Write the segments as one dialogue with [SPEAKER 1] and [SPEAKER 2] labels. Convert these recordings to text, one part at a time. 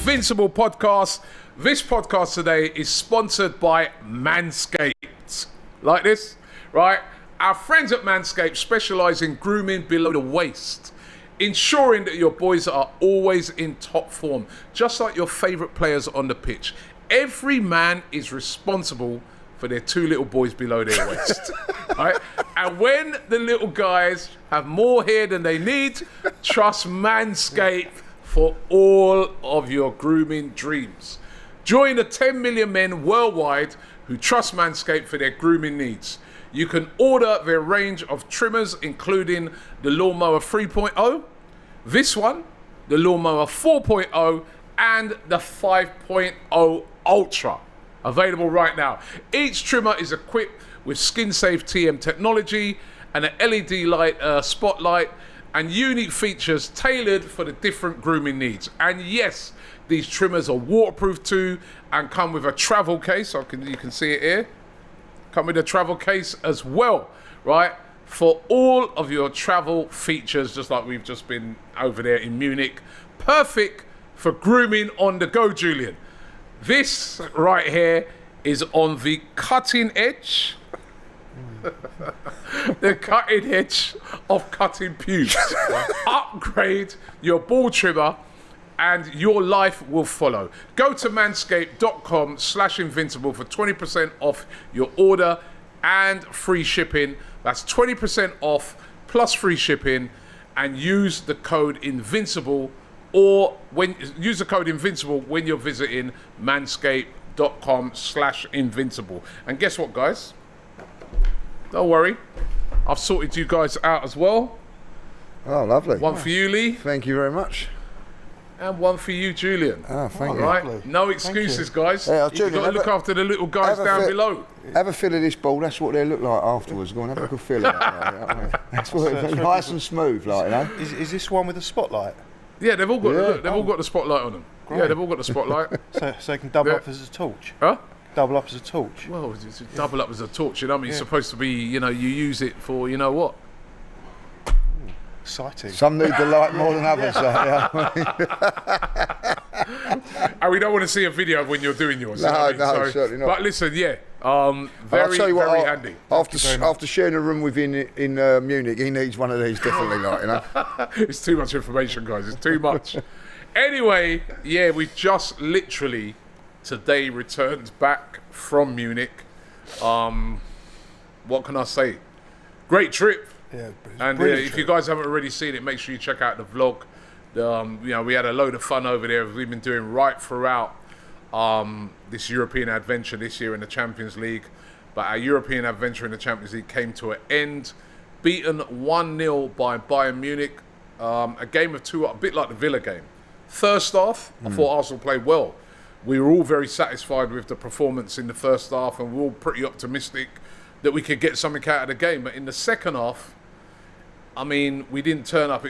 [SPEAKER 1] Invincible podcast. This podcast today is sponsored by Manscaped. Like this, right? Our friends at Manscaped specialise in grooming below the waist, ensuring that your boys are always in top form, just like your favourite players on the pitch. Every man is responsible for their two little boys below their waist, right? And when the little guys have more hair than they need, trust Manscaped for all of your grooming dreams. Join the 10 million men worldwide who trust Manscaped for their grooming needs. You can order their range of trimmers, including the Lawnmower 3.0, this one, the Lawnmower 4.0, and the 5.0 Ultra. Available right now. Each trimmer is equipped with skin-safe TM technology and an LED light spotlight and unique features tailored for the different grooming needs. And yes, these trimmers are waterproof too and come with a travel case. You can see it here. Come with a travel case as well, right? For all of your travel features, just like we've just been over there in Munich. Perfect for grooming on the go, Julian. This right here is on the cutting edge. The cutting edge of cutting pubes. Upgrade your ball trimmer and your life will follow. Go to manscaped.com/invincible for 20% off your order and free shipping. That's 20% off plus free shipping, and use the code INVINCIBLE use the code INVINCIBLE when you're visiting manscaped.com/invincible. And guess what, guys? Don't worry. I've sorted you guys out as well.
[SPEAKER 2] Oh, lovely.
[SPEAKER 1] One for you, Lee.
[SPEAKER 2] Thank you very much.
[SPEAKER 1] And one for you, Julian.
[SPEAKER 2] Oh, thank you.
[SPEAKER 1] Right? No excuses, guys.
[SPEAKER 2] Yeah,
[SPEAKER 1] You've got to look after the little guys down below.
[SPEAKER 2] Have a feel of this ball. That's what they look like afterwards. Go on, have a good feel of it. That's what it's nice and smooth, like, you know.
[SPEAKER 3] Is this one with a spotlight?
[SPEAKER 1] Yeah, they've all got all got the spotlight on them. Great. Yeah, they've all got the spotlight.
[SPEAKER 3] So they can double up as a torch.
[SPEAKER 1] Huh?
[SPEAKER 3] Double up as a torch.
[SPEAKER 1] Well, it's double up as a torch. You know what I mean? It's supposed to be. You use it for. You know what?
[SPEAKER 3] Exciting.
[SPEAKER 2] Some need the light more than others.
[SPEAKER 1] And we don't want to see a video of when you're doing yours.
[SPEAKER 2] No, certainly not.
[SPEAKER 1] But listen, very handy.
[SPEAKER 2] After sharing a room with him in Munich, he needs one of these definitely, like, you know.
[SPEAKER 1] It's too much information, guys. It's too much. Anyway, we just literally today returned back from Munich. What can I say? Great trip.
[SPEAKER 3] Yeah,
[SPEAKER 1] and if you guys haven't already seen it, make sure you check out the vlog. We had a load of fun over there. We've been doing right throughout this European adventure this year in the Champions League. But our European adventure in the Champions League came to an end. Beaten 1-0 by Bayern Munich. A game of two, a bit like the Villa game. First half, I thought Arsenal played well. We were all very satisfied with the performance in the first half, and we were all pretty optimistic that we could get something out of the game. But in the second half, I mean, we didn't turn up.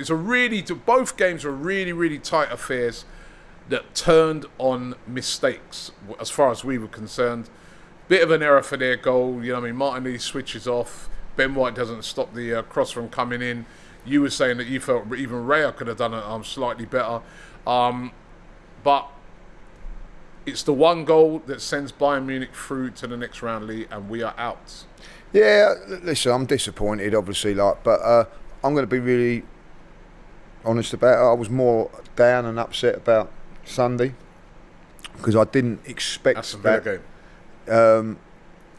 [SPEAKER 1] Both games were really, really tight affairs that turned on mistakes, as far as we were concerned. Bit of an error for their goal. You know what I mean? Martinelli switches off. Ben White doesn't stop the cross from coming in. You were saying that you felt even Raya could have done it slightly better. But it's the one goal that sends Bayern Munich through to the next round, Lee, and we are out.
[SPEAKER 2] Yeah, listen, I'm disappointed, obviously, but I'm going to be really honest about it. I was more down and upset about Sunday because I didn't expect
[SPEAKER 1] Aston Villa game.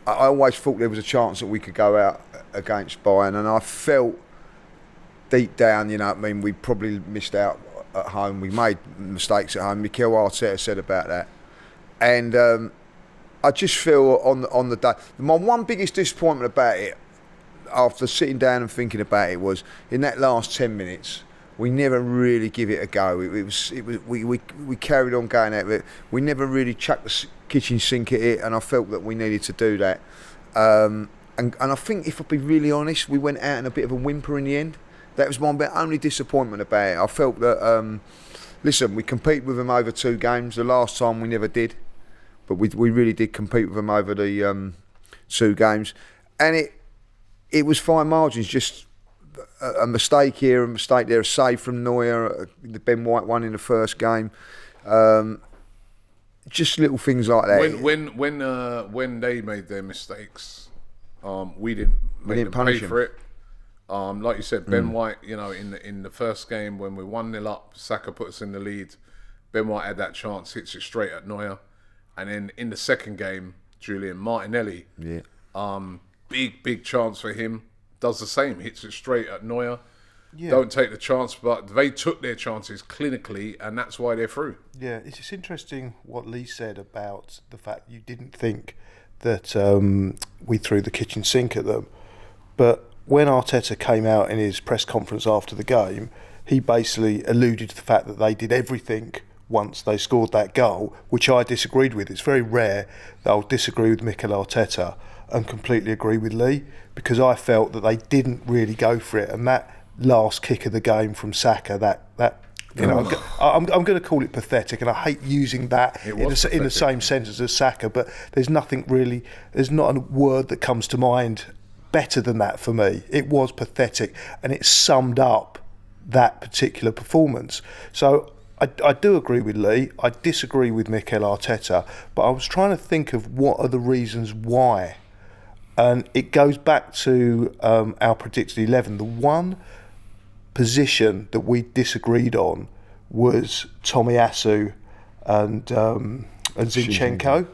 [SPEAKER 2] I always thought there was a chance that we could go out against Bayern, and I felt deep down, you know what I mean, we probably missed out at home. We made mistakes at home. Mikel Arteta said about that. And I just feel on the day, my one biggest disappointment about it, after sitting down and thinking about it, was in that last 10 minutes, we never really give it a go. We carried on going at it. We never really chucked the kitchen sink at it, and I felt that we needed to do that. And I think, if I'll be really honest, we went out in a bit of a whimper in the end. That was my only disappointment about it. I felt that, listen, we competed with them over 2 games. The last time we never did, but we really did compete with them over the 2 games, and it was fine margins. Just a mistake here, a mistake there, a save from Neuer, the Ben White one in the first game, just little things like that.
[SPEAKER 1] When they made their mistakes, we didn't
[SPEAKER 2] didn't
[SPEAKER 1] them
[SPEAKER 2] punish
[SPEAKER 1] pay
[SPEAKER 2] him.
[SPEAKER 1] for it. Like you said, Ben White, in the first game when we're 1-0 up, Saka put us in the lead. Ben White had that chance, hits it straight at Neuer. And then in the second game, Julian Martinelli, big chance for him, does the same, hits it straight at Neuer. Yeah. Don't take the chance, but they took their chances clinically, and that's why they're through.
[SPEAKER 3] Yeah, it's just interesting what Lee said about the fact you didn't think that we threw the kitchen sink at them. But when Arteta came out in his press conference after the game, he basically alluded to the fact that they did everything once they scored that goal, which I disagreed with. It's very rare that I'll disagree with Mikel Arteta and completely agree with Lee, because I felt that they didn't really go for it, and that last kick of the game from Saka, I'm going to call it pathetic, and I hate using that in the same sentence as Saka, but there's not a word that comes to mind better than that for me. It was pathetic, and it summed up that particular performance. So I do agree with Lee. I disagree with Mikel Arteta, but I was trying to think of what are the reasons why. And it goes back to our predicted 11. The one position that we disagreed on was Tomiyasu and Zinchenko.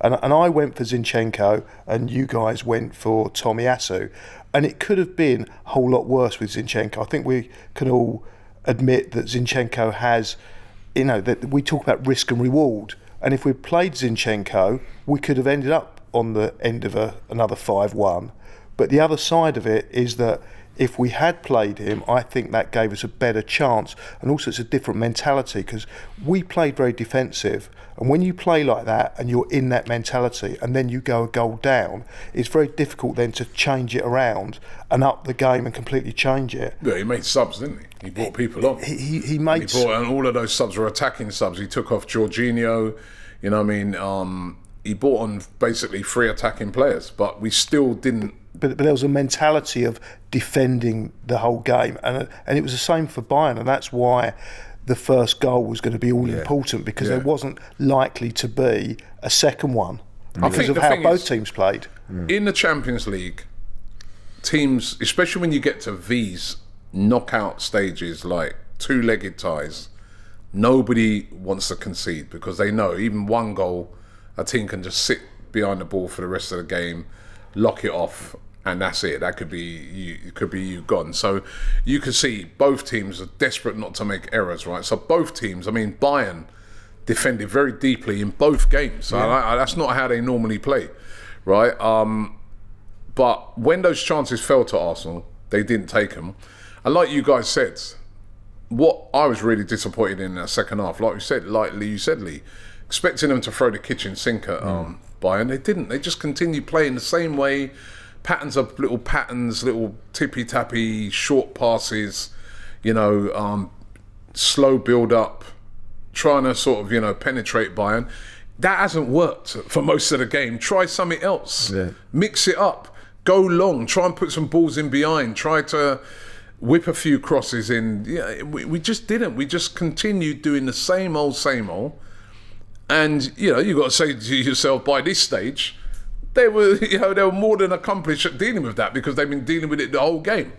[SPEAKER 3] And I went for Zinchenko and you guys went for Tomiyasu. And it could have been a whole lot worse with Zinchenko. I think we can all admit that Zinchenko has, that we talk about risk and reward. And if we played Zinchenko, we could have ended up on the end of another 5-1. But the other side of it is that if we had played him, I think that gave us a better chance. And also it's a different mentality, because we played very defensive. And when you play like that and you're in that mentality and then you go a goal down, it's very difficult then to change it around and up the game and completely change it.
[SPEAKER 1] Yeah, he made subs, didn't he? He brought people on.
[SPEAKER 3] He made...
[SPEAKER 1] and all of those subs were attacking subs. He took off Jorginho, he brought on basically 3 attacking players, but we still didn't.
[SPEAKER 3] But there was a mentality of defending the whole game, and it was the same for Bayern, and that's why the first goal was going to be all important, because there wasn't likely to be a second one because of how both teams played.
[SPEAKER 1] In the Champions League, teams, especially when you get to these knockout stages like 2-legged ties, nobody wants to concede, because they know even one goal, a team can just sit behind the ball for the rest of the game, lock it off, and that's it. That could be you gone. So you can see both teams are desperate not to make errors, right? So both teams, Bayern defended very deeply in both games. So that's not how they normally play, right? But when those chances fell to Arsenal, they didn't take them. And like you guys said, what I was really disappointed in that second half, like you said, Lee, expecting them to throw the kitchen sink at Bayern, they didn't. They just continued playing the same way. Little tippy-tappy, short passes, slow build-up, trying to sort of, penetrate Bayern. That hasn't worked for most of the game. Try something else. Yeah. Mix it up. Go long. Try and put some balls in behind. Try to whip a few crosses in. Yeah, we just didn't. We just continued doing the same old. And, you've got to say to yourself, by this stage, they were more than accomplished at dealing with that, because they've been dealing with it the whole game.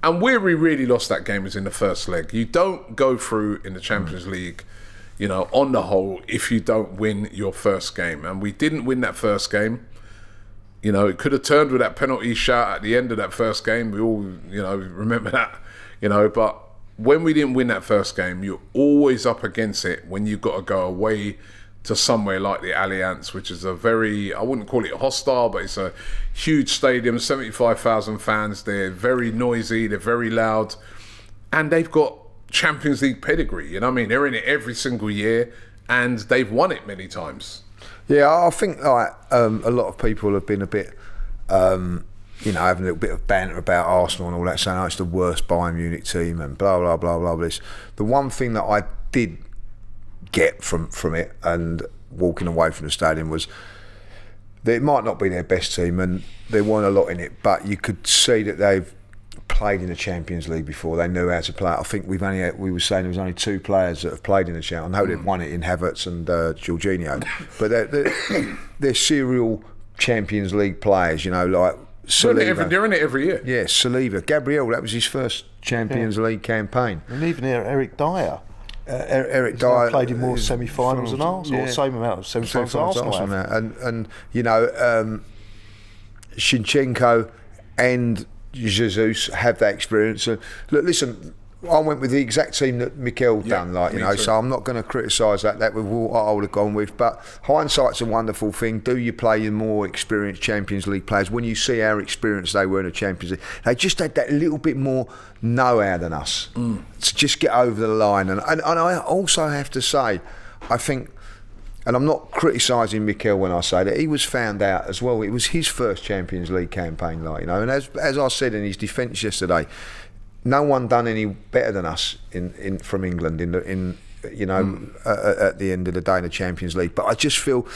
[SPEAKER 1] And where we really lost that game was in the first leg. You don't go through in the Champions League, on the whole, if you don't win your first game. And we didn't win that first game. It could have turned with that penalty shot at the end of that first game. We all, remember that, but when we didn't win that first game, you're always up against it when you've got to go away to somewhere like the Allianz, which is a very, I wouldn't call it hostile, but it's a huge stadium, 75,000 fans. They're very noisy, they're very loud, and they've got Champions League pedigree. They're in it every single year, and they've won it many times.
[SPEAKER 2] Yeah, I think a lot of people have been a bit, having a little bit of banter about Arsenal and all that, saying, it's the worst Bayern Munich team and blah, blah, blah, blah, blah. The one thing that I did get from it and walking away from the stadium was that it might not be their best team and there weren't a lot in it, but you could see that they've played in the Champions League before. They knew how to play. I think we were saying there was only 2 players that have played in the Champions. I know they've won it in Havertz and Jorginho, but they're serial Champions League players. You know, like Saliba.
[SPEAKER 1] They're in it every year.
[SPEAKER 2] Yeah, Saliba, Gabriel. That was his first Champions League campaign.
[SPEAKER 3] And even Eric Dyer.
[SPEAKER 2] Eric Dyer
[SPEAKER 3] played in more semi-finals than Arsenal, or same amount of semi-finals as Arsenal have.
[SPEAKER 2] And you know, Shinchenko and Jesus have that experience. Look, listen, I went with the exact team that Mikel done, so I'm not going to criticise that was what I would have gone with. But hindsight's a wonderful thing. Do you play your more experienced Champions League players? When you see how experienced they were in the Champions League, they just had that little bit more know-how than us to just get over the line. And I also have to say, I think, and I'm not criticising Mikel when I say that, he was found out as well. It was his first Champions League campaign, and as I said in his defence yesterday, no one done any better than us from England at the end of the day in the Champions League. But I just feel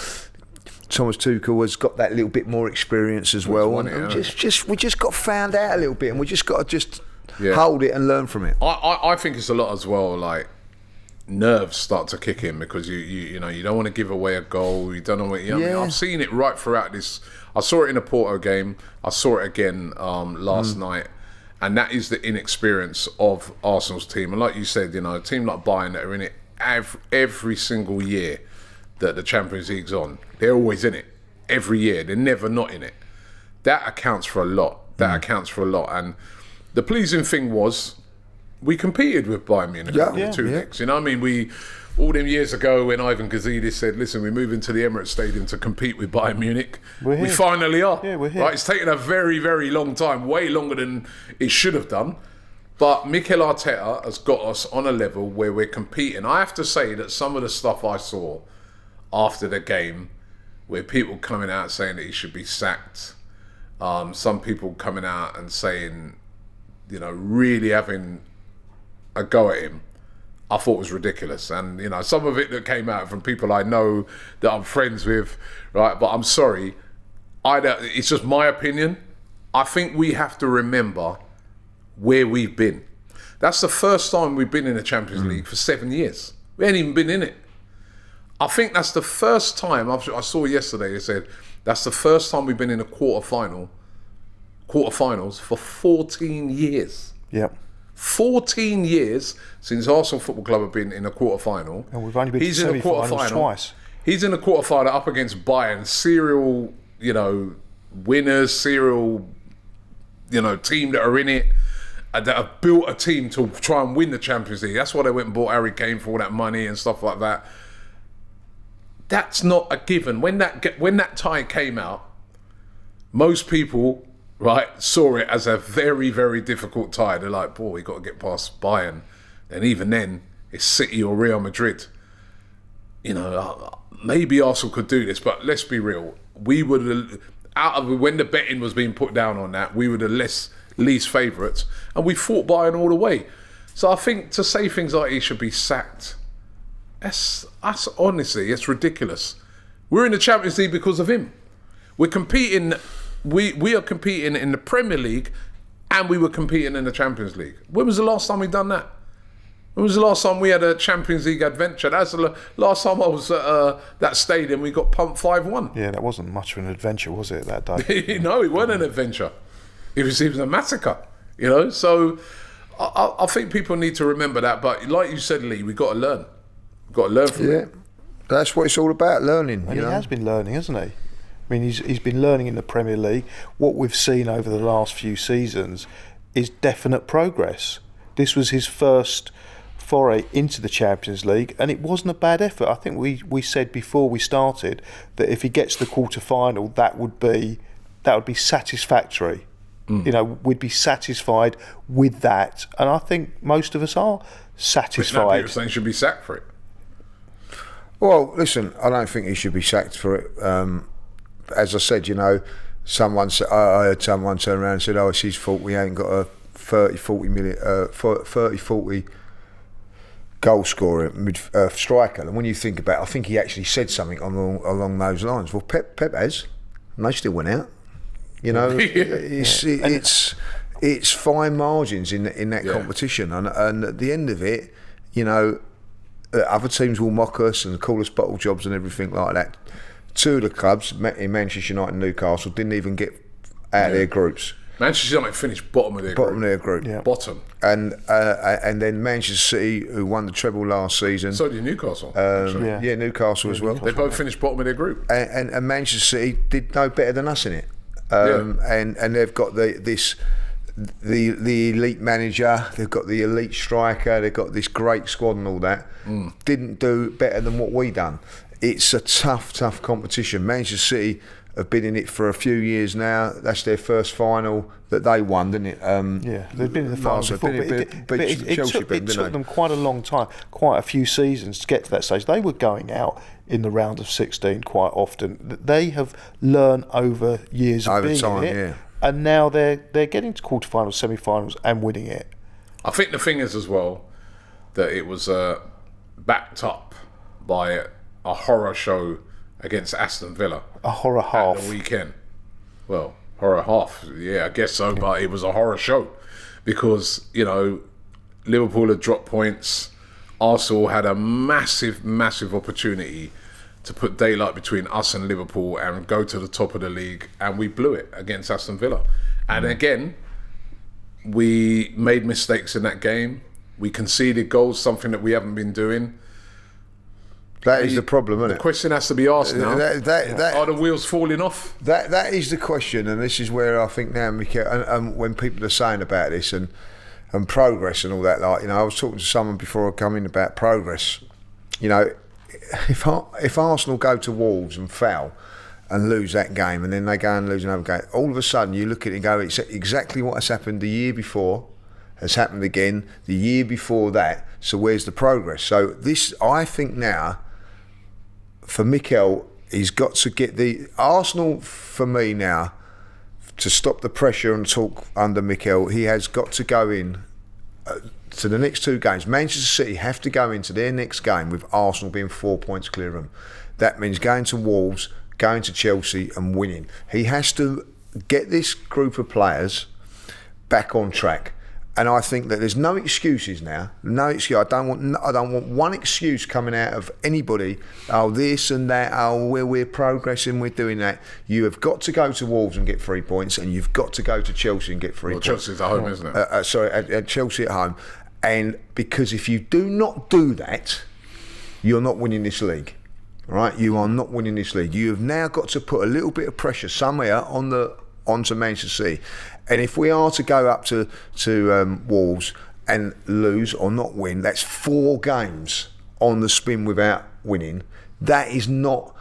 [SPEAKER 2] Thomas Tuchel has got that little bit more experience as well, and we just got found out a little bit, and we just got to hold it and learn from it.
[SPEAKER 1] I think it's a lot as well. Like, nerves start to kick in because you don't want to give away a goal. You don't know what. I mean, I've seen it right throughout this. I saw it in a Porto game. I saw it again last night. And that is the inexperience of Arsenal's team. And like you said, a team like Bayern that are in it every single year that the Champions League's on, they're always in it. Every year. They're never not in it. That accounts for a lot. And the pleasing thing was, we competed with Bayern Munich over the 2 legs. You know what I mean? All them years ago when Ivan Gazidis said, listen, we're moving to the Emirates Stadium to compete with Bayern Munich. We finally are.
[SPEAKER 3] Yeah, we're here.
[SPEAKER 1] Right? It's taken a very, very long time, way longer than it should have done. But Mikel Arteta has got us on a level where we're competing. I have to say that some of the stuff I saw after the game, where people coming out saying that he should be sacked, some people coming out and saying, really having a go at him, I thought was ridiculous. And some of it that came out from people I know that I'm friends with, right? But I'm sorry, it's just my opinion. I think we have to remember where we've been. That's the first time we've been in the Champions League for 7 years. We ain't even been in it. I think that's the first time. I saw yesterday, they said that's the first time we've been in a quarterfinals for 14 years.
[SPEAKER 3] Yep.
[SPEAKER 1] 14 years since Arsenal Football Club have been in a quarter-final.
[SPEAKER 3] And we've only been to semi-finals twice.
[SPEAKER 1] He's in a quarter-final up against Bayern, serial, winners, serial, team that are in it, that have built a team to try and win the Champions League. That's why they went and bought Harry Kane for all that money and stuff like that. That's not a given. When that tie came out, most people, right, saw it as a very, very difficult tie. They're like, boy, we got to get past Bayern. And even then, it's City or Real Madrid. Maybe Arsenal could do this, but let's be real. We would have, when the betting was being put down on that, we were the least favourites, and we fought Bayern all the way. So I think to say things like he should be sacked, that's honestly, it's ridiculous. We're in the Champions League because of him. We're competing. We are competing in the Premier League, and we were competing in the Champions League. When was the last time we done that? When was the last time we had a Champions League adventure? That's the last time I was at that stadium. We got pumped 5-1.
[SPEAKER 3] Yeah, that wasn't much of an adventure, was it, that day?
[SPEAKER 1] No, it wasn't an adventure. It was a massacre. So I think people need to remember that. But like you said, Lee, we got to learn. We've got to learn from it.
[SPEAKER 2] That's what it's all about, learning.
[SPEAKER 3] And he has been learning, hasn't he? I mean, he's been learning in the Premier League. What we've seen over the last few seasons is definite progress. This was his first foray into the Champions League, and it wasn't a bad effort. I think we said before we started that if he gets the quarter-final, that would be satisfactory. We'd be satisfied with that, and I think most of us are satisfied.
[SPEAKER 1] People saying he should be sacked for it.
[SPEAKER 2] Well, listen, I don't think he should be sacked for it. As I said, I heard someone turn around and said, "Oh, it's his fault. We ain't got a 30-40 goal scorer, striker." And when you think about it, I think he actually said something along those lines. Well, Pep has, and they still went out. It's it's fine margins in that competition, and at the end of it, you know, other teams will mock us and call us bottle jobs and everything like that. Two of the clubs, in Manchester United and Newcastle, didn't even get out of their groups.
[SPEAKER 1] Manchester United finished bottom of their group.
[SPEAKER 2] Yeah.
[SPEAKER 1] Bottom.
[SPEAKER 2] And then Manchester City, who won the treble last season.
[SPEAKER 1] So did Newcastle.
[SPEAKER 2] Newcastle as well.
[SPEAKER 1] They both finished bottom of their group.
[SPEAKER 2] And Manchester City did no better than us in it. And they've got the elite manager, they've got the elite striker, they've got this great squad and all that. Didn't do better than what we done. It's a tough competition. Manchester City have been in it for a few years now. That's their first final that they won, didn't it?
[SPEAKER 3] They've been in the final before, but it took them quite a long time, quite a few seasons to get to that stage. They were going out in the round of 16 quite often. They have learned over years of being in it, and now they're getting to quarterfinals, semi-finals, and winning it.
[SPEAKER 1] I think the thing is as well that it was backed up by a horror show against Aston Villa.
[SPEAKER 3] A horror half.
[SPEAKER 1] At the weekend. Well, horror half. Yeah, I guess so, but it was a horror show because, you know, Liverpool had dropped points. Arsenal had a massive opportunity to put daylight between us and Liverpool and go to the top of the league, and we blew it against Aston Villa. And again, we made mistakes in that game. We conceded goals, something that we haven't been doing.
[SPEAKER 2] That is the problem, isn't it?
[SPEAKER 1] The question has to be asked now.
[SPEAKER 2] That,
[SPEAKER 1] are the wheels falling off?
[SPEAKER 2] That is the question, and this is where I think now, Mikel, and when people are saying about this and progress and all that, like, you know, I was talking to someone before I come in about progress. You know, if Arsenal go to Wolves and foul and lose that game, and then they go and lose another game, all of a sudden you look at it and go, it's exactly what has happened the year before has happened again the year before that. So where's the progress? So this, I think now, for Mikel, he's got to get the Arsenal, for me now, to stop the pressure and talk under Mikel, he has got to go in to the next two games. Manchester City have to go into their next game with Arsenal being 4 points clear of them. That means going to Wolves, going to Chelsea and winning. He has to get this group of players back on track. And I think that there's no excuses now. No excuse. I don't want one excuse coming out of anybody. Oh, this and that. Oh, we're progressing. We're doing that. You have got to go to Wolves and get 3 points, and you've got to go to Chelsea and get 3 points.
[SPEAKER 1] Chelsea's at home, isn't it?
[SPEAKER 2] At Chelsea at home. And because if you do not do that, you're not winning this league. Right? You are not winning this league. You have now got to put a little bit of pressure somewhere onto Manchester City. And if we are to go up to Wolves and lose or not win, that's 4 games on the spin without winning. That is not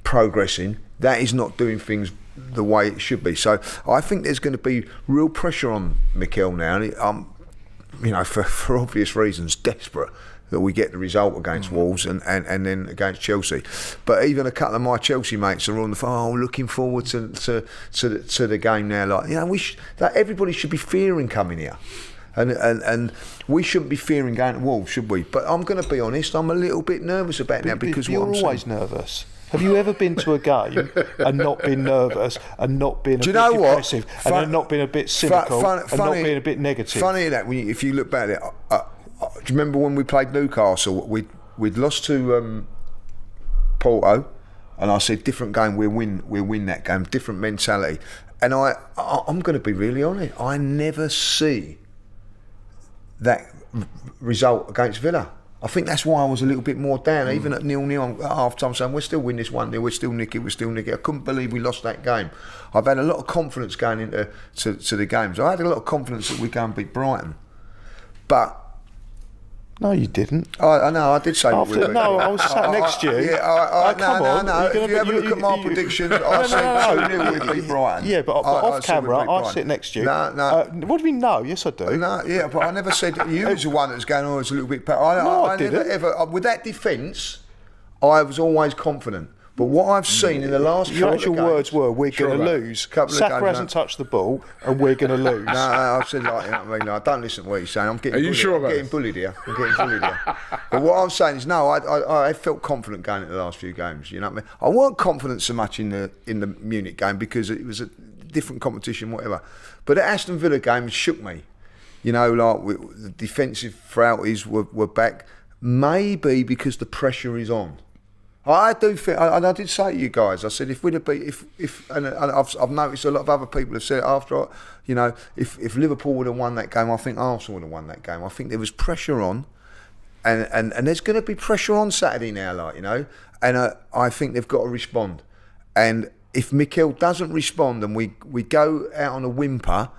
[SPEAKER 2] progressing. That is not doing things the way it should be. So I think there's going to be real pressure on Mikel now. You know, for obvious reasons, desperate that we get the result against Wolves and then against Chelsea. But even a couple of my Chelsea mates are on the phone, looking forward to the game now. Like, you know, that everybody should be fearing coming here. And we shouldn't be fearing going to Wolves, should we? But I'm going to be honest, I'm a little bit nervous about now because
[SPEAKER 3] you're always nervous. Have you ever been to a game and not been nervous and not been a bit depressive and not been a bit cynical and not been a bit negative?
[SPEAKER 2] Funny that if you look back at it, do you remember when we played Newcastle? We'd lost to Porto, and I said, different game, we'll win that game, different mentality. And I'm going to be really honest, I never see that result against Villa. I think that's why I was a little bit more down, even at 0-0 at half-time, saying we'll still win this 1-0, we're still nicky. I couldn't believe we lost that game. I've had a lot of confidence going into the games. I had a lot of confidence that we'd go and beat Brighton. But
[SPEAKER 3] no, you didn't.
[SPEAKER 2] I know, I did say we would.
[SPEAKER 3] No, I was sat next to you.
[SPEAKER 2] No. If you have a look at my predictions, I said 2-0 we'd beat Brighton.
[SPEAKER 3] Yeah, but off camera, I sit next to you.
[SPEAKER 2] No.
[SPEAKER 3] What do you mean, no? Yes, I do.
[SPEAKER 2] No, yeah, but I never said you was the one that was going, oh, it's a little bit better.
[SPEAKER 3] I didn't.
[SPEAKER 2] Never ever, with that defence, I was always confident. But what I've seen in the last couple
[SPEAKER 3] your
[SPEAKER 2] of
[SPEAKER 3] actual
[SPEAKER 2] games,
[SPEAKER 3] words were, we're going to lose. Saka hasn't touched the ball and we're going to lose.
[SPEAKER 2] No, I said like, you know what I mean? I don't listen to what he's saying. I'm getting bullied.
[SPEAKER 1] Sure
[SPEAKER 2] I'm getting bullied here. But what I'm saying is, no, I felt confident going into the last few games. You know what I mean? I weren't confident so much in the Munich game because it was different competition, whatever. But the Aston Villa game shook me. You know, the defensive frailties were back. Maybe because the pressure is on. I do think, and I did say to you guys, I said if we'd have beat, and I've noticed a lot of other people have said after, you know, if Liverpool would have won that game, I think Arsenal would have won that game. I think there was pressure on, and there's going to be pressure on Saturday now, like, you know, and I think they've got to respond. And if Mikel doesn't respond and we go out on a whimper,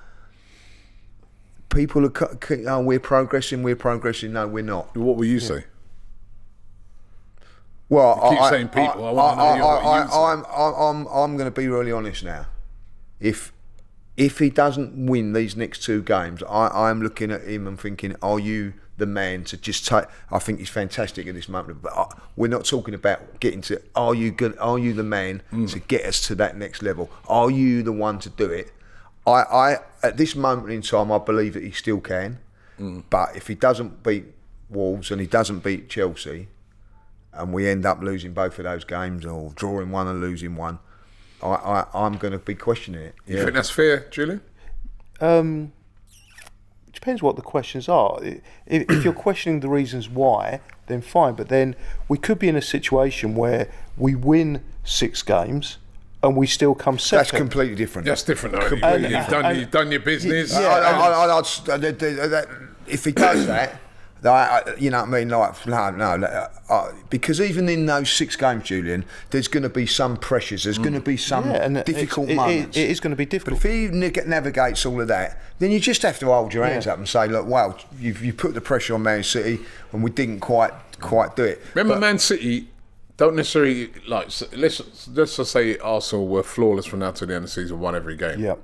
[SPEAKER 2] people are, we're progressing. No, we're not.
[SPEAKER 1] What will you say?
[SPEAKER 2] Well,
[SPEAKER 1] you keep saying people. I want to know what you say.
[SPEAKER 2] I'm going to be really honest now. If he doesn't win these next two games, I'm looking at him and thinking, are you the man to just take? I think he's fantastic at this moment, but we're not talking about getting to. Are you the man to get us to that next level? Are you the one to do it? I at this moment in time, I believe that he still can. But if he doesn't beat Wolves and he doesn't beat Chelsea, and we end up losing both of those games or drawing one and losing one, I'm going to be questioning it.
[SPEAKER 1] You think that's fair, Julian?
[SPEAKER 3] It depends what the questions are. If you're questioning the reasons why, then fine. But then we could be in a situation where we win 6 games and we still come second.
[SPEAKER 2] That's completely different.
[SPEAKER 1] That's different, though. You've done your business.
[SPEAKER 2] If he does that, you know what I mean? Like, no. Because even in those 6 games, Julian, there's going to be some pressures. There's going to be some difficult moments.
[SPEAKER 3] It is going to be difficult.
[SPEAKER 2] But if he navigates all of that, then you just have to hold your hands up and say, look, well, you put the pressure on Man City and we didn't quite do it.
[SPEAKER 1] Remember, Man City don't necessarily, like, let's just say Arsenal were flawless from now to the end of the season, won every game.
[SPEAKER 3] Yeah.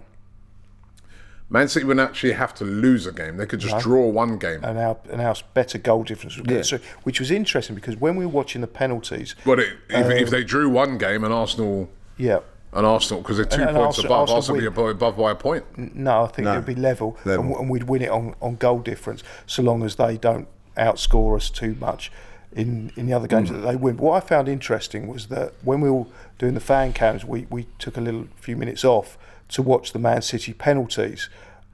[SPEAKER 1] Man City wouldn't actually have to lose a game. They could just draw one game.
[SPEAKER 3] And our better goal difference would get, which was interesting because when we were watching the penalties...
[SPEAKER 1] But if they drew one game and Arsenal... Yeah. And Arsenal, because they're 2 points above, Arsenal would be above by a point.
[SPEAKER 3] No, I think it would be level. And we'd win it on goal difference, so long as they don't outscore us too much in the other games that they win. But what I found interesting was that when we were doing the fan cams, we took a few minutes off to watch the Man City penalties,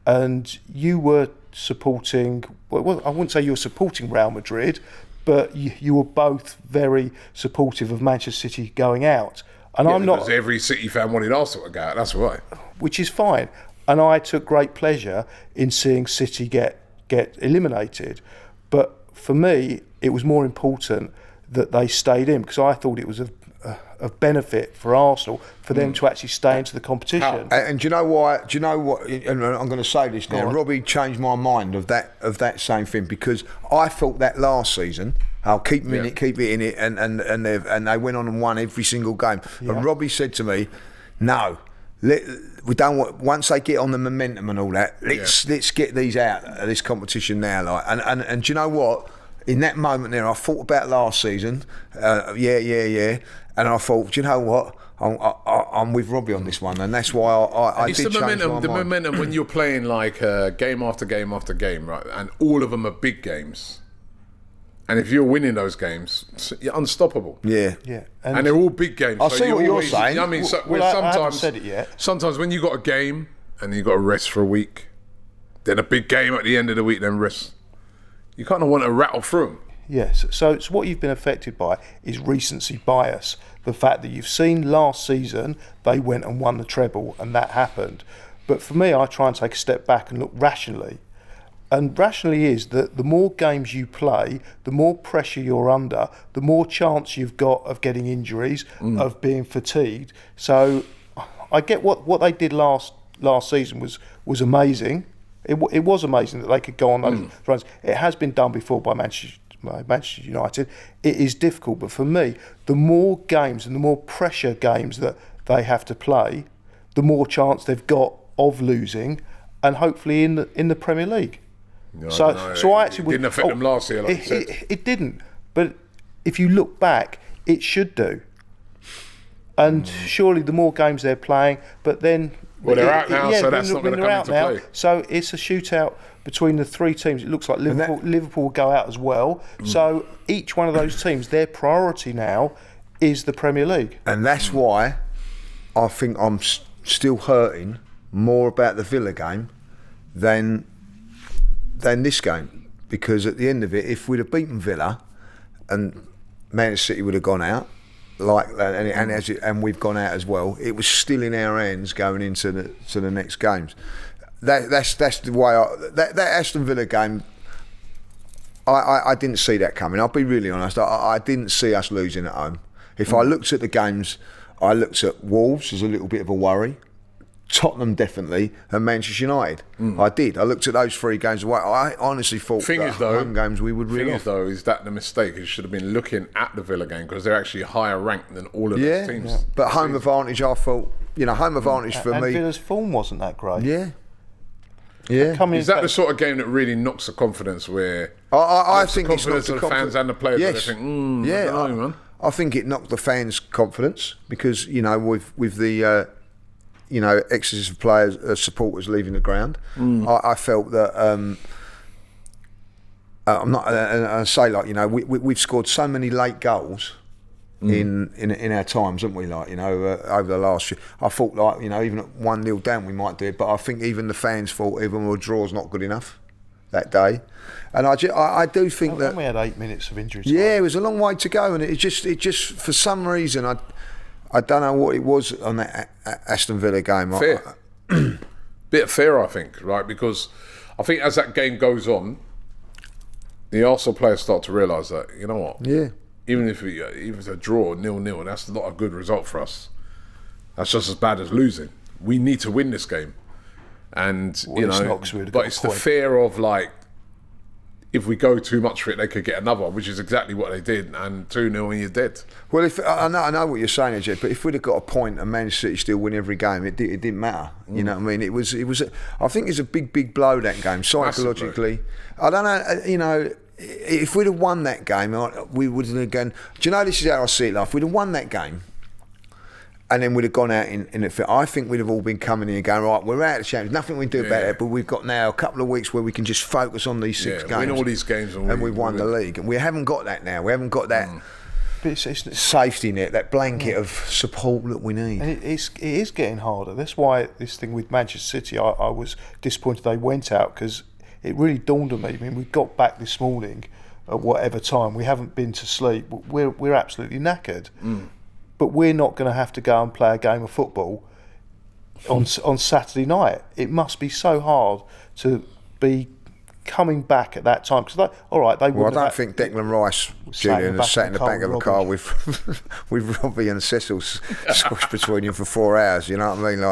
[SPEAKER 3] and you were supporting, well, I wouldn't say you were supporting Real Madrid, but you were both very supportive of Manchester City going out. And I'm not.
[SPEAKER 1] Because every City fan wanted Arsenal to go out, that's why.
[SPEAKER 3] Which is fine. And I took great pleasure in seeing City get eliminated. But for me, it was more important that they stayed in, because I thought it was of benefit for Arsenal for them to actually stay into the competition.
[SPEAKER 2] And do you know why? Do you know what? And I'm going to say this now. Robbie changed my mind of that same thing, because I thought that last season, I'll keep them in it, keep it in it, and they went on and won every single game. Yeah. And Robbie said to me, "No, we don't want, once they get on the momentum and all that. Let's get these out of this competition now." Like, and do you know what? In that moment there, I thought about last season. And I thought, do you know what? I'm with Robbie on this one, and that's why I did change my mind.
[SPEAKER 1] The momentum when you're playing like game after game after game, right? And all of them are big games. And if you're winning those games, you're unstoppable.
[SPEAKER 2] Yeah.
[SPEAKER 1] And they're all big games.
[SPEAKER 2] I see what you're saying.
[SPEAKER 1] I mean,
[SPEAKER 3] I haven't said it yet.
[SPEAKER 1] Sometimes when you got a game and you got to rest for a week, then a big game at the end of the week, then rest. You kind of want to rattle through them.
[SPEAKER 3] Yes, so what you've been affected by is recency bias. The fact that you've seen last season, they went and won the treble and that happened. But for me, I try and take a step back and look rationally. And rationally is that the more games you play, the more pressure you're under, the more chance you've got of getting injuries, of being fatigued. So I get what they did last season was amazing. It was amazing that they could go on those runs. It has been done before by Manchester United. It is difficult, but for me, the more games and the more pressure games that they have to play, the more chance they've got of losing, and hopefully in the Premier League.
[SPEAKER 1] No,
[SPEAKER 3] so I actually
[SPEAKER 1] didn't affect them last year, like you said.
[SPEAKER 3] It didn't, but if you look back, it should do. And surely the more games they're playing, but then.
[SPEAKER 1] Well, they're out now, so that's not going to come into play.
[SPEAKER 3] So it's a shootout between the 3 teams. It looks like Liverpool will go out as well. So each one of those teams, their priority now is the Premier League.
[SPEAKER 2] And that's why I think still hurting more about the Villa game than this game, because at the end of it, if we'd have beaten Villa and Man City would have gone out like that, and we've gone out as well, it was still in our hands going into the next games. That's the way that Aston Villa game. I didn't see that coming. I'll be really honest. I didn't see us losing at home. If I looked at the games, I looked at Wolves as a little bit of a worry. Tottenham definitely, and Manchester United. I did. I looked at those 3 games away. I honestly thought home games we would reel off.
[SPEAKER 1] Is that the mistake? You should have been looking at the Villa game, because they're actually higher ranked than all of those teams. Yeah.
[SPEAKER 2] But home advantage, I thought, home advantage for me.
[SPEAKER 3] And Villa's form wasn't that great.
[SPEAKER 2] Yeah.
[SPEAKER 1] Is that the sort of game that really knocks the confidence? Where
[SPEAKER 2] I think
[SPEAKER 1] it's knocked the fans and the players.
[SPEAKER 2] Yes.
[SPEAKER 1] They think, I don't know, man.
[SPEAKER 2] I think it knocked the fans' confidence, because with the excess of players, supporters leaving the ground. I felt that I'm not. I say we've scored so many late goals in our times, haven't we? Over the last few, I thought even at 1-0 down we might do it, but I think even the fans thought even a draw's not good enough that day. And I do think that
[SPEAKER 3] we had 8 minutes of injury time.
[SPEAKER 2] Yeah, it was a long way to go, and it just for some reason I don't know what it was on that Aston Villa game.
[SPEAKER 1] Fear. Bit of fear, I think, right? Because I think as that game goes on, the Arsenal players start to realise that, you know what?
[SPEAKER 2] Yeah.
[SPEAKER 1] Even if it's a draw, 0-0, that's not a good result for us. That's just as bad as losing. We need to win this game. And, but it's the fear of if we go too much for it, they could get another one, which is exactly what they did, and 2-0 and you're dead.
[SPEAKER 2] Well, I know what you're saying, AJ, but if we'd have got a point and Man City still win every game, it didn't matter. You know what I mean? It was. I think it's a big blow, that game, psychologically. I don't know. If we'd have won that game, we would have gone. Do you know, this is how I see it? If we'd have won that game, and then we'd have gone out in it. I think we'd have all been coming in and going, right, we're out of the Champions, nothing we can do about it, but we've got now a couple of weeks where we can just focus on these 6 games.
[SPEAKER 1] Win all these games.
[SPEAKER 2] And we've won the league. And we haven't got that now. We haven't got that safety net, that blanket of support that we need.
[SPEAKER 3] And it is getting harder. That's why this thing with Manchester City, I was disappointed they went out, because it really dawned on me. I mean, we got back this morning at whatever time. We haven't been to sleep. We're absolutely knackered. But we're not going to have to go and play a game of football on Saturday night. It must be so hard to be coming back at that time, because they
[SPEAKER 2] Well, I don't think Declan Rice, Julian, has sat in the back of a car with Robbie and Cecil squashed between him for 4 hours. You know what I mean?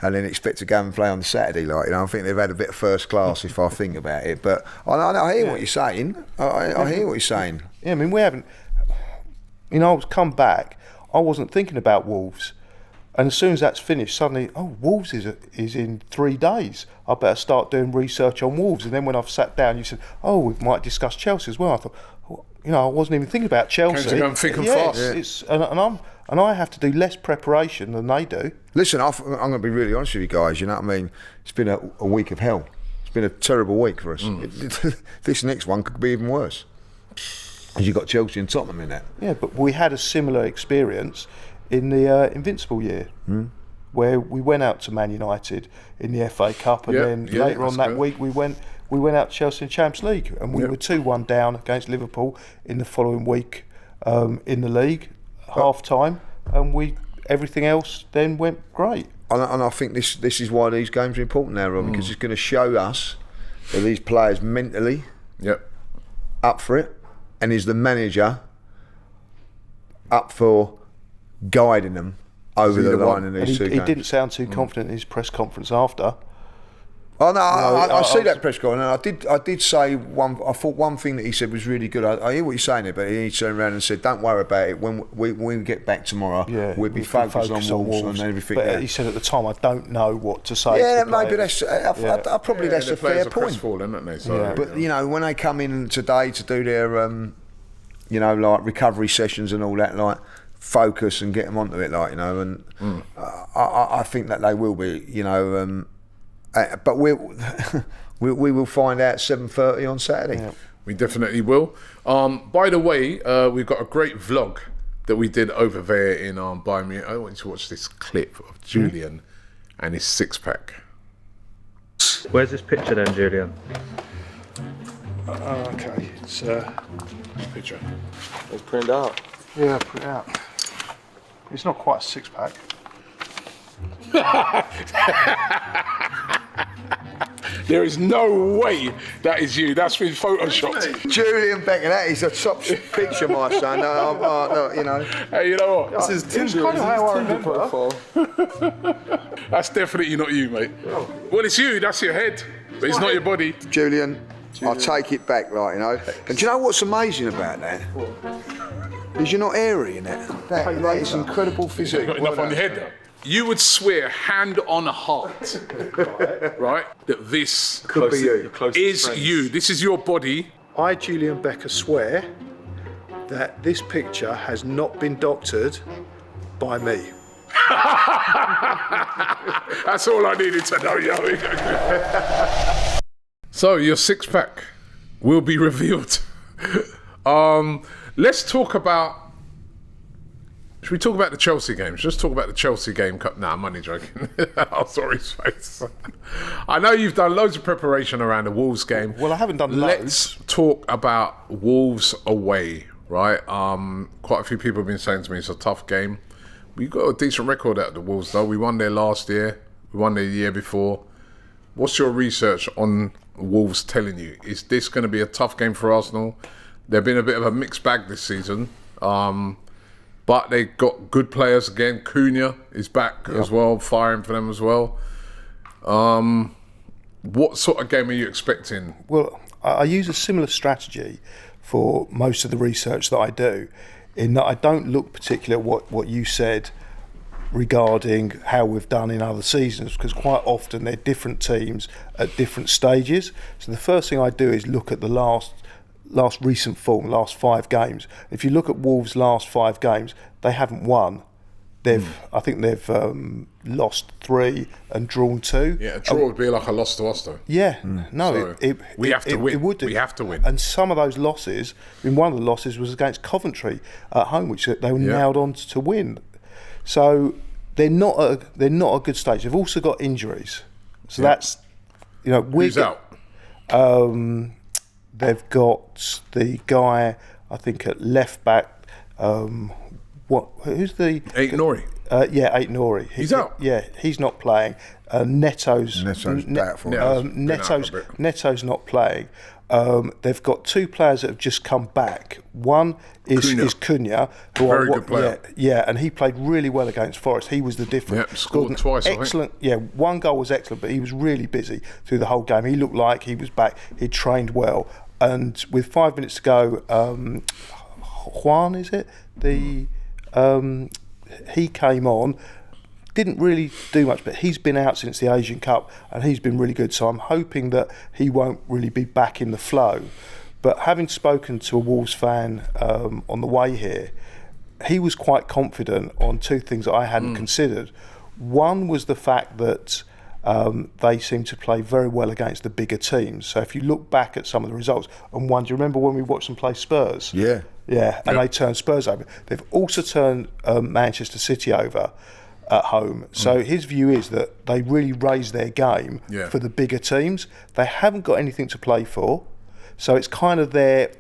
[SPEAKER 2] And then expect to go and play on Saturday. I think they've had a bit of first class, if I think about it. But I hear what you're saying. I hear what you're saying.
[SPEAKER 3] Yeah, I mean, we haven't. I was come back. I wasn't thinking about Wolves, and as soon as that's finished, suddenly, Wolves is in 3 days. I better start doing research on Wolves. And then when I've sat down, you said, we might discuss Chelsea as well. I thought, I wasn't even thinking about Chelsea.
[SPEAKER 1] Came to go and think fast.
[SPEAKER 3] And I have to do less preparation than they do.
[SPEAKER 2] Listen, I'm going to be really honest with you guys. You know what I mean? It's been a week of hell. It's been a terrible week for us. This next one could be even worse. Because you've got Chelsea and Tottenham in that.
[SPEAKER 3] Yeah, but we had a similar experience in the Invincible year, where we went out to Man United in the FA Cup, and then later on that week we went out to Chelsea in Champions League, and we were 2-1 down against Liverpool in the following week in the league, half time, and everything else then went great.
[SPEAKER 2] And I think this is why these games are important now, Rob, because it's going to show us that these players mentally up for it. And is the manager up for guiding them over the line in these 2 games?
[SPEAKER 3] He didn't sound too confident in his press conference after.
[SPEAKER 2] Oh no, I see that press conference, and I did say I thought one thing that he said was really good. I hear what you're saying there, but he turned around and said, "Don't worry about it. When we get back tomorrow, we'll be focused on Wolves and everything."
[SPEAKER 3] But he said at the time, "I don't know what to say."
[SPEAKER 2] Yeah, maybe that's probably that's a fair point.
[SPEAKER 1] Crestfallen, aren't they? So,
[SPEAKER 2] but when they come in today to do their recovery sessions and all that, focus and get them onto it, and I think that they will be, but we will find out 7:30 on Saturday. Yeah.
[SPEAKER 1] We definitely will. By the way, we've got a great vlog that we did over there in Bayern Munich. I want you to watch this clip of Julian and his six-pack.
[SPEAKER 4] Where's this picture then, Julian?
[SPEAKER 3] Okay, it's
[SPEAKER 1] Picture.
[SPEAKER 5] It's printed out.
[SPEAKER 3] yeah, put it out. It's not quite a six-pack.
[SPEAKER 1] There is no way that is you. That's been photoshopped.
[SPEAKER 2] Julian Becka, that is a top picture, my son. No, you know.
[SPEAKER 1] Hey, you know what?
[SPEAKER 5] This is Tinder.
[SPEAKER 3] kind of how I
[SPEAKER 5] Tinder
[SPEAKER 3] remember.
[SPEAKER 5] profile.
[SPEAKER 1] That's definitely not you, mate. Well, it's you. That's your head, but it's not your body.
[SPEAKER 2] Julian, I'll take it back, like, you know. And do you know what's amazing about that? Is you're not airy in it. That is incredible physique.
[SPEAKER 1] Got enough on your head, though. You would swear, hand on heart, right, that this
[SPEAKER 2] Could be you.
[SPEAKER 1] is you. This is your body.
[SPEAKER 3] I, Julian Becka, swear that this picture has not been doctored by me.
[SPEAKER 1] That's all I needed to know, yo. So your six-pack will be revealed. Let's talk about. Should we talk about the Chelsea games? Just talk about the Chelsea game. Nah, I'm only joking. I saw his face. I know you've done loads of preparation around the Wolves game.
[SPEAKER 3] Well, I haven't done
[SPEAKER 1] Let's talk about Wolves away, right? Quite a few people have been saying to me it's a tough game. We got a decent record out of the Wolves, though. We won there last year. We won there the year before. What's your research on Wolves telling you? Is this going to be a tough game for Arsenal? They've been a bit of a mixed bag this season. But they got good players again. Cunha is back as well, firing for them as well. What sort of game are you expecting?
[SPEAKER 3] Well, I use a similar strategy for most of the research that I do, in that I don't look particularly at what you said regarding how we've done in other seasons, because quite often they're different teams at different stages. So the first thing I do is look at the last recent form, last 5 games. If you look at Wolves' last 5 games, they haven't won. I think they've lost 3 and drawn 2.
[SPEAKER 1] Yeah, a draw would be like a loss to us, though.
[SPEAKER 3] Yeah,
[SPEAKER 1] So we have to win.
[SPEAKER 3] It would do.
[SPEAKER 1] We have to win.
[SPEAKER 3] And some of those losses, I mean, one of the losses was against Coventry at home, which they were nailed on to win. So they're not a good stage. They've also got injuries. So that's, you know,
[SPEAKER 1] Who's out?
[SPEAKER 3] They've got the guy, I think, at left back. Who's the?
[SPEAKER 1] Nori.
[SPEAKER 3] Ait Nori.
[SPEAKER 1] He's out.
[SPEAKER 3] Yeah, he's not playing. Neto's
[SPEAKER 2] doubtful.
[SPEAKER 3] Neto's not playing. They've got 2 players that have just come back. One is Cunha, who
[SPEAKER 1] Very good player.
[SPEAKER 3] Yeah, and he played really well against Forest. He was the difference.
[SPEAKER 1] Yep, scored twice, I think.
[SPEAKER 3] Excellent. Yeah, one goal was excellent, but he was really busy through the whole game. He looked like he was back. He trained well, and with 5 minutes to go, Juan, is it? He came on. Didn't really do much, but he's been out since the Asian Cup and he's been really good. So I'm hoping that he won't really be back in the flow. But having spoken to a Wolves fan on the way here, he was quite confident on 2 things that I hadn't considered. One was the fact that they seem to play very well against the bigger teams. So if you look back at some of the results, and do you remember when we watched them play Spurs?
[SPEAKER 2] Yeah.
[SPEAKER 3] Yeah, and they turned Spurs over. They've also turned Manchester City over at home. So his view is that they really raise their game for the bigger teams. They haven't got anything to play for, so it's kind of their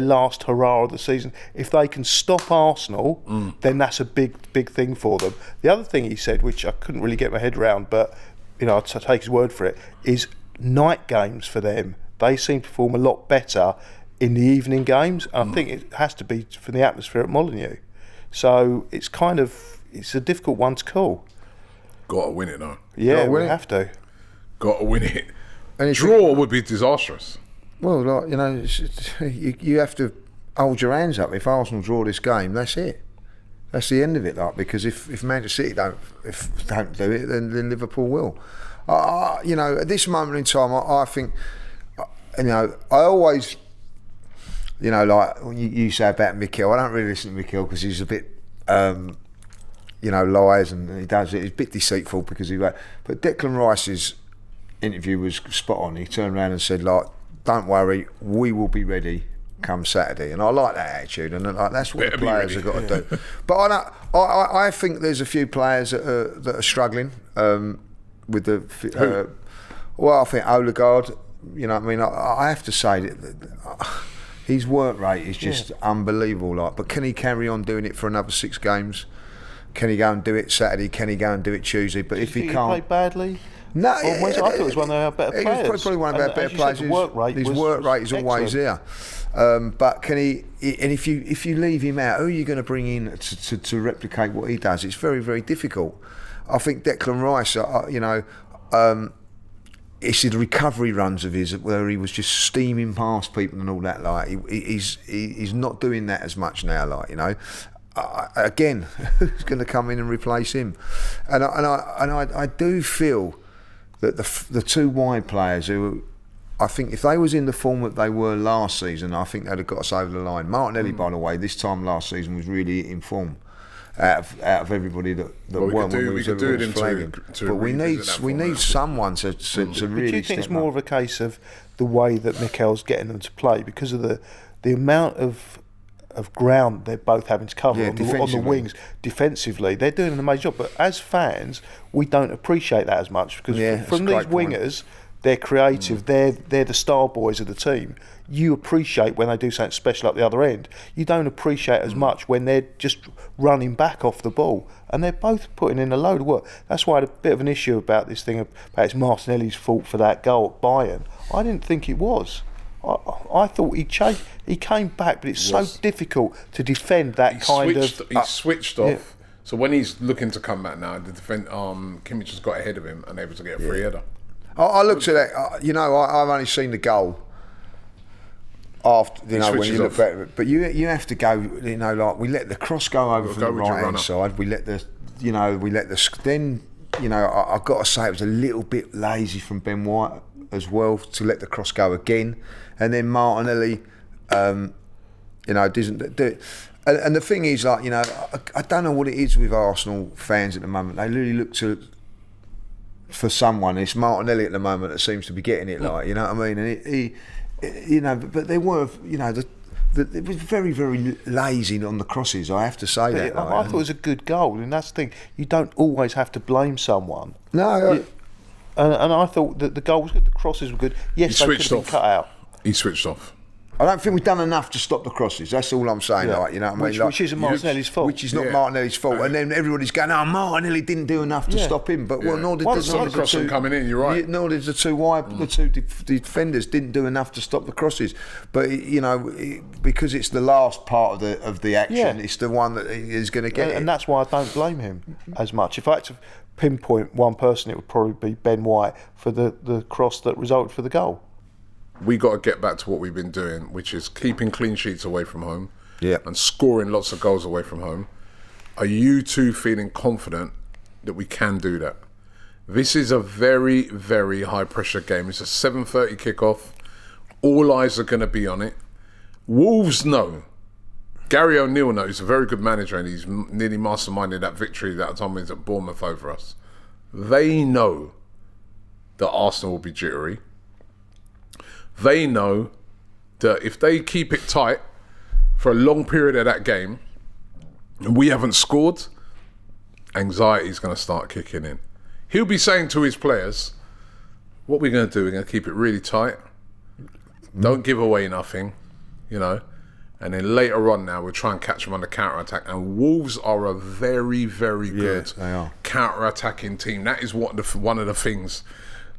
[SPEAKER 3] last hurrah of the season. If they can stop Arsenal, then that's a big thing for them. The other thing he said, which I couldn't really get my head around, but you know, I'll take his word for it, is night games for them. They seem to perform a lot better in the evening games. And I think it has to be from the atmosphere at Molineux. So it's a difficult one to call.
[SPEAKER 1] Got to win it, though.
[SPEAKER 3] Yeah, we have to.
[SPEAKER 1] Got to win it.
[SPEAKER 2] And
[SPEAKER 1] Draw would be disastrous.
[SPEAKER 2] Well, like, you know, you have to hold your hands up. If Arsenal draw this game, that's it. That's the end of it. Like, because if Manchester City don't do it, then Liverpool will. You know, at this moment in time, I think, you know, I always, you know, like when you say about Mikel, I don't really listen to Mikel because he's a bit, you know, lies and he does it. He's a bit deceitful because but Declan Rice's interview was spot on. He turned around and said, like, don't worry, we will be ready come Saturday, and I like that attitude, and like, that's what the players have got to do. But I think there's a few players that are struggling. with the. Well, I think Odegaard. You know what I mean? I have to say that his work rate is just unbelievable. Like, but can he carry on doing it for another 6 games? Can he go and do it Saturday? Can he go and do it Tuesday? But if he can't,
[SPEAKER 3] he played badly.
[SPEAKER 2] No,
[SPEAKER 3] I thought it was one of our better players.
[SPEAKER 2] He was probably one of our better players.
[SPEAKER 3] His work rate
[SPEAKER 2] is always there. But can he? And if you leave him out, who are you going to bring in to replicate what he does? It's very, very difficult. I think Declan Rice, it's the recovery runs of his where he was just steaming past people and all that. Like he's not doing that as much now. Like, you know, again, who's going to come in and replace him? And I do feel that the 2 wide players who, I think if they was in the form that they were last season, I think they'd have got us over the line. Martinelli, by the way, this time last season was really in form. Out of everybody that weren't, we could do it into. But we need someone to really.
[SPEAKER 3] Do you think it's more of a case of the way that Mikel's getting them to play because of the amount of ground they're both having to cover on the wings defensively? They're doing an amazing job, but as fans, we don't appreciate that as much because from these wingers, they're creative. They're the star boys of the team. You appreciate when they do something special at the other end. You don't appreciate as much when they're just running back off the ball. And they're both putting in a load of work. That's why I had a bit of an issue about this thing about it's Martinelli's fault for that goal at Bayern. I didn't think it was. I thought he came back, but it's so difficult to defend that
[SPEAKER 1] He switched off. Yeah. So when he's looking to come back now, the Kimmich has got ahead of him and able to get a free header.
[SPEAKER 2] I looked at that. You know, I've only seen the goal. After, you know, when you look back at it, but you have to go. You know, like we let the cross go over from the right hand side. We let the. Then, you know, I've got to say it was a little bit lazy from Ben White as well to let the cross go again, and then Martinelli, you know, doesn't do it. And the thing is, like, you know, I don't know what it is with Arsenal fans at the moment. They really look for someone. It's Martinelli at the moment that seems to be getting it. Like, you know what I mean? And he you know, but they were, you know, it was very, very lazy on the crosses. I have to say that.
[SPEAKER 3] I thought it was a good goal, and that's the thing. You don't always have to blame someone.
[SPEAKER 2] No.
[SPEAKER 3] And I thought that the goals, the crosses were good. Yes, they could have been cut out.
[SPEAKER 1] He switched off.
[SPEAKER 2] I don't think we've done enough to stop the crosses. That's all I'm saying. Like, you know what I mean?
[SPEAKER 3] Which isn't Martinelli's fault.
[SPEAKER 2] Which is not Martinelli's fault. And then everybody's going, "Oh, Martinelli didn't do enough to stop him." But well, nor did
[SPEAKER 1] the two coming in. You're right.
[SPEAKER 2] Nor did the two defenders didn't do enough to stop the crosses. But you know, because it's the last part of the action, it's the one that is going to get it.
[SPEAKER 3] And that's why I don't blame him as much. If I had to pinpoint one person, it would probably be Ben White for the cross that resulted for the goal.
[SPEAKER 1] We got to get back to what we've been doing, which is keeping clean sheets away from home and scoring lots of goals away from home. Are you two feeling confident that we can do that? This is a very, very high-pressure game. It's a 7:30 kickoff. All eyes are going to be on it. Wolves know. Gary O'Neill knows. He's a very good manager, and he's nearly masterminded that victory that time was at Bournemouth over us. They know that Arsenal will be jittery. They know that if they keep it tight for a long period of that game and we haven't scored, anxiety is going to start kicking in. He'll be saying to his players, what we're going to do, we're going to keep it really tight. Don't give away nothing, you know. And then later on now, we'll try and catch them on the counter-attack. And Wolves are a very, very good counter-attacking team. That is one of the things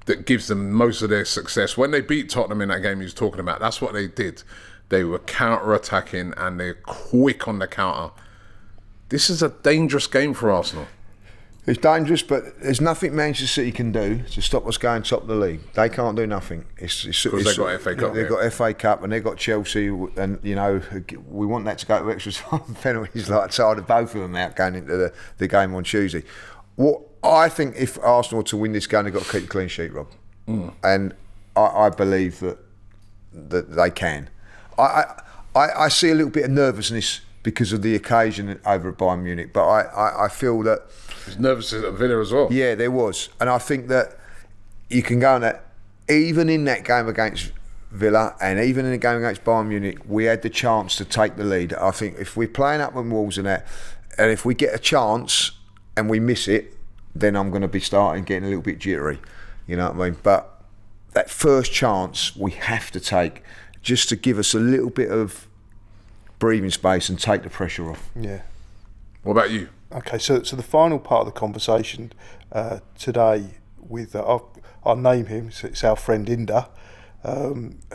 [SPEAKER 1] that gives them most of their success. When they beat Tottenham in that game he was talking about, that's what they did. They were counter-attacking and they're quick on the counter. This is a dangerous game for Arsenal.
[SPEAKER 2] It's dangerous, but there's nothing Manchester City can do to stop us going top of the league. They can't do nothing. Because
[SPEAKER 1] they've got FA Cup.
[SPEAKER 2] They've got FA Cup and they've got Chelsea, and you know we want that to go to extra time penalties. Like tired of both of them out going into the game on Tuesday. What I think, if Arsenal to win this game, they've got to keep a clean sheet, Rob, and I believe that they can. I see a little bit of nervousness because of the occasion over at Bayern Munich, but I feel that.
[SPEAKER 1] There's nervousness at Villa as well.
[SPEAKER 2] Yeah, there was. And I think that you can go on that, even in that game against Villa and even in the game against Bayern Munich, we had the chance to take the lead. I think if we're playing up on Wolves and that, and if we get a chance and we miss it, then I'm going to be starting getting a little bit jittery. You know what I mean? But that first chance we have to take just to give us a little bit of breathing space and take the pressure off.
[SPEAKER 3] Yeah.
[SPEAKER 1] What about you?
[SPEAKER 3] Okay, so the final part of the conversation today with, I'll name him, so it's our friend Inda,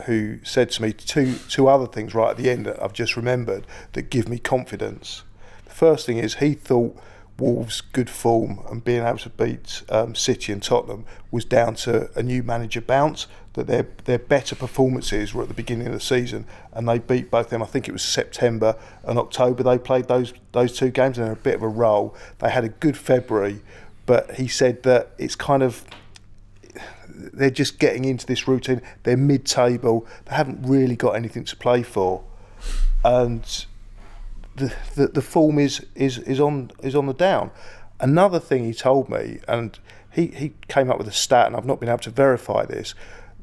[SPEAKER 3] who said to me two other things right at the end that I've just remembered that give me confidence. The first thing is he thought Wolves' good form and being able to beat City and Tottenham was down to a new manager bounce, that their better performances were at the beginning of the season, and they beat both them. I think it was September and October they played those two games, and they're a bit of a roll. They had a good February, but he said that it's kind of, they're just getting into this routine. They're mid-table. They haven't really got anything to play for, and the form is on the down. Another thing he told me, and he came up with a stat, and I've not been able to verify this,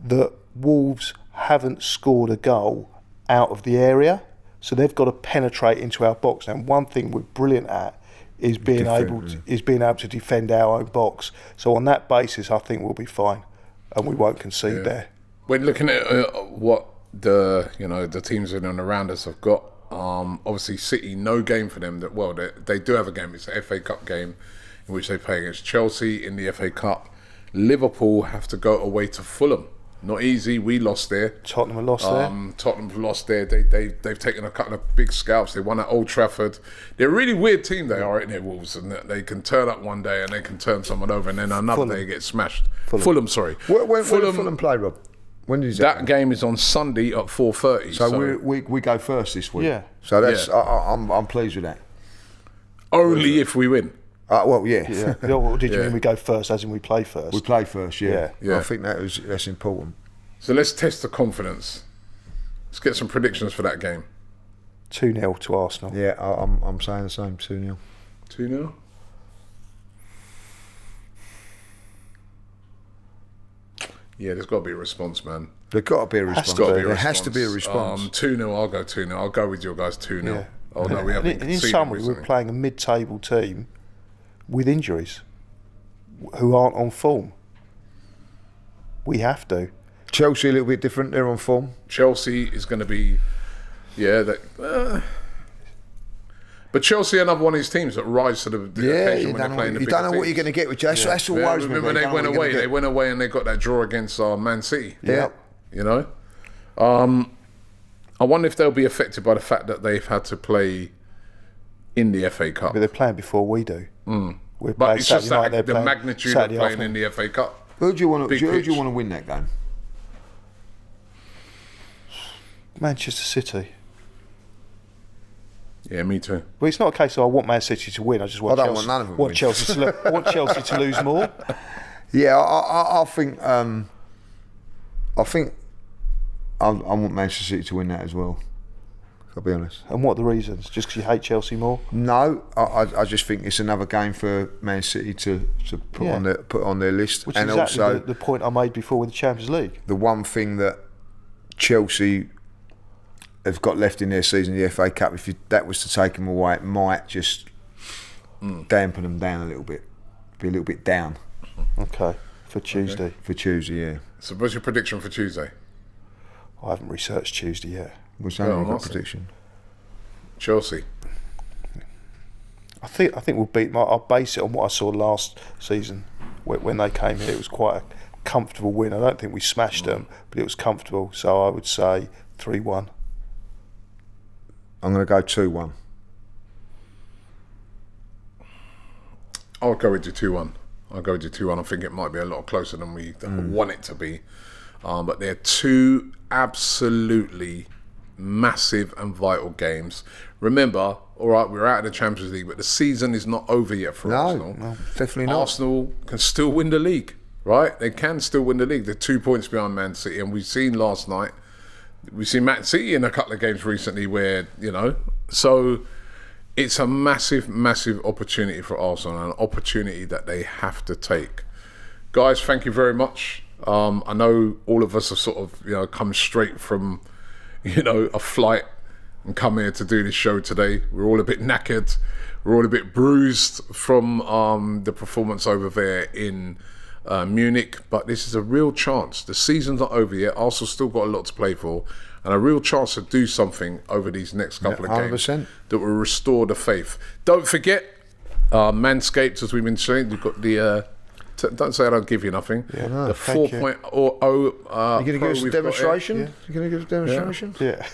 [SPEAKER 3] that Wolves haven't scored a goal out of the area, so they've got to penetrate into our box. Now, one thing we're brilliant at is being able to defend our own box. So on that basis, I think we'll be fine, and we won't concede there.
[SPEAKER 1] When looking at what the teams in and around us have got, obviously City, no game for them. They do have a game. It's an FA Cup game in which they play against Chelsea in the FA Cup. Liverpool have to go away to Fulham. Not easy. We lost there.
[SPEAKER 3] Tottenham have lost there.
[SPEAKER 1] Tottenham have lost there. They've taken a couple of big scalps. They won at Old Trafford. They're a really weird team. They are, aren't they, Wolves? And they can turn up one day and they can turn someone over, and then another day get smashed. Fulham, sorry.
[SPEAKER 2] When Fulham play, Rob? When is
[SPEAKER 1] that game is on Sunday at 4:30.
[SPEAKER 2] So we go first this week.
[SPEAKER 3] Yeah.
[SPEAKER 2] So that's I'm pleased with that.
[SPEAKER 1] Only if we win.
[SPEAKER 2] Well, yeah.
[SPEAKER 3] Or did you mean we go first, as in we play first?
[SPEAKER 2] We play first, yeah.
[SPEAKER 1] Yeah.
[SPEAKER 2] I think that's important.
[SPEAKER 1] So let's test the confidence. Let's get some predictions for that game.
[SPEAKER 3] 2-0 to Arsenal.
[SPEAKER 2] Yeah, I'm saying the same. 2-0.
[SPEAKER 1] 2-0. Yeah, there's got to be a response, man.
[SPEAKER 2] There's got to be a response. There has to be a response.
[SPEAKER 1] 2-0, I'll go 2-0. I'll go with your guys 2-0.
[SPEAKER 3] Yeah.
[SPEAKER 1] Oh, no, we haven't.
[SPEAKER 3] In summary, we're playing a mid-table team with injuries who aren't on form. We have to.
[SPEAKER 2] Chelsea a little bit different. They're on form.
[SPEAKER 1] Chelsea is going to be, but Chelsea are another one of these teams that rise to the occasion when they're playing the bigger
[SPEAKER 2] You don't know what
[SPEAKER 1] teams.
[SPEAKER 2] you're going to get with Chelsea. That's what worries me.
[SPEAKER 1] Remember they went away and they got that draw against Man City.
[SPEAKER 2] Yeah.
[SPEAKER 1] You know? I wonder if they'll be affected by the fact that they've had to play in the FA Cup.
[SPEAKER 3] But they're playing before we do.
[SPEAKER 1] But it's just that the magnitude of playing in the FA Cup.
[SPEAKER 2] Who do you want to win that game?
[SPEAKER 3] Manchester City.
[SPEAKER 1] Yeah, me too.
[SPEAKER 3] Well, it's not a case of I want Man City to win. I just want
[SPEAKER 2] I don't
[SPEAKER 3] Chelsea,
[SPEAKER 2] want none of them
[SPEAKER 3] want
[SPEAKER 2] win.
[SPEAKER 3] Chelsea to lose more.
[SPEAKER 2] Yeah, I think I want Manchester City to win that as well. I'll be honest.
[SPEAKER 3] And what are the reasons? Just because you hate Chelsea more?
[SPEAKER 2] No, I just think it's another game for Man City to put on their list.
[SPEAKER 3] Which
[SPEAKER 2] and
[SPEAKER 3] is exactly
[SPEAKER 2] also
[SPEAKER 3] the point I made before with the Champions League.
[SPEAKER 2] The one thing that Chelsea have got left in their season, the FA Cup, if that was to take them away, it might just dampen them down a little bit. Be a little bit down.
[SPEAKER 3] Okay, for Tuesday.
[SPEAKER 2] Okay. For Tuesday, yeah.
[SPEAKER 1] So what's your prediction for Tuesday?
[SPEAKER 3] I haven't researched Tuesday yet.
[SPEAKER 2] What's your prediction?
[SPEAKER 1] Chelsea.
[SPEAKER 3] I think we'll beat them. I'll base it on what I saw last season when they came here. It was quite a comfortable win. I don't think we smashed them, but it was comfortable. So I would say 3-1.
[SPEAKER 2] I'm going to go 2-1.
[SPEAKER 1] I'll go with you 2-1. I think it might be a lot closer than we want it to be. But they're two absolutely massive and vital games. Remember, all right, we're out of the Champions League, but the season is not over yet for Arsenal.
[SPEAKER 2] No, definitely not.
[SPEAKER 1] Arsenal can still win the league, right? They can still win the league. They're 2 points behind Man City, and we've seen last night. We've seen Man City in a couple of games recently where, so it's a massive, massive opportunity for Arsenal, an opportunity that they have to take. Guys, thank you very much. I know all of us have sort of, come straight from, a flight and come here to do this show today. We're all a bit knackered. We're all a bit bruised from the performance over there in Munich, but this is a real chance. The season's not over yet. Arsenal still got a lot to play for, and a real chance to do something over these next couple of games
[SPEAKER 2] 100%.
[SPEAKER 1] that will restore the faith. Don't forget, Manscaped, as we've been saying, you've got the... don't say I don't give you nothing.
[SPEAKER 3] Yeah,
[SPEAKER 1] the 4.0
[SPEAKER 2] you going to give us a demonstration?
[SPEAKER 3] Yeah.
[SPEAKER 2] You going to give us a demonstration?
[SPEAKER 3] Yeah.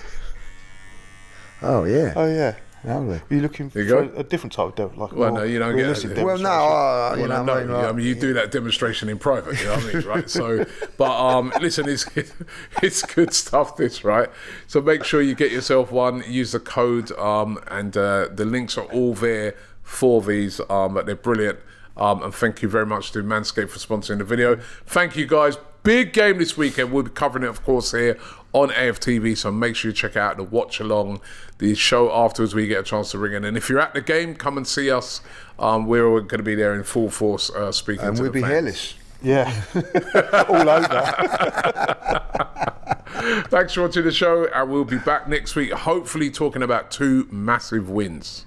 [SPEAKER 2] Oh, yeah.
[SPEAKER 3] Oh, yeah.
[SPEAKER 2] Lovely.
[SPEAKER 3] Are you looking for
[SPEAKER 1] you go.
[SPEAKER 3] a different type of like
[SPEAKER 1] Well, no, you don't get
[SPEAKER 3] realistic
[SPEAKER 1] it.
[SPEAKER 2] Well,
[SPEAKER 3] demonstration?
[SPEAKER 2] no, you know what I mean?
[SPEAKER 1] I mean, you do that demonstration in private, you know what I mean, right? So, but listen, it's good stuff, this, right? So make sure you get yourself one. Use the code, and the links are all there for these. But they're brilliant. And thank you very much to Manscaped for sponsoring the video. Thank you, guys. Big game this weekend. We'll be covering it, of course, here on AFTV. So make sure you check out the watch along, the show afterwards where you get a chance to ring in. And if you're at the game, come and see us. We're going to be there in full force speaking
[SPEAKER 2] And
[SPEAKER 1] to
[SPEAKER 2] we'll
[SPEAKER 1] the
[SPEAKER 2] be
[SPEAKER 1] fans.
[SPEAKER 2] hairless.
[SPEAKER 3] Yeah. All over.
[SPEAKER 1] Thanks for watching the show, and we'll be back next week, hopefully talking about 2 massive wins.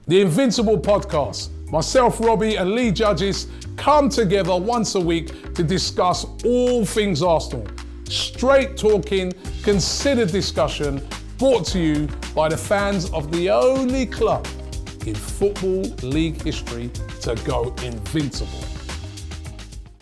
[SPEAKER 1] The Invincible podcast. Myself, Robbie, and Lee Judges come together once a week to discuss all things Arsenal. Straight talking, considered discussion, brought to you by the fans of the only club in Football League history to go invincible.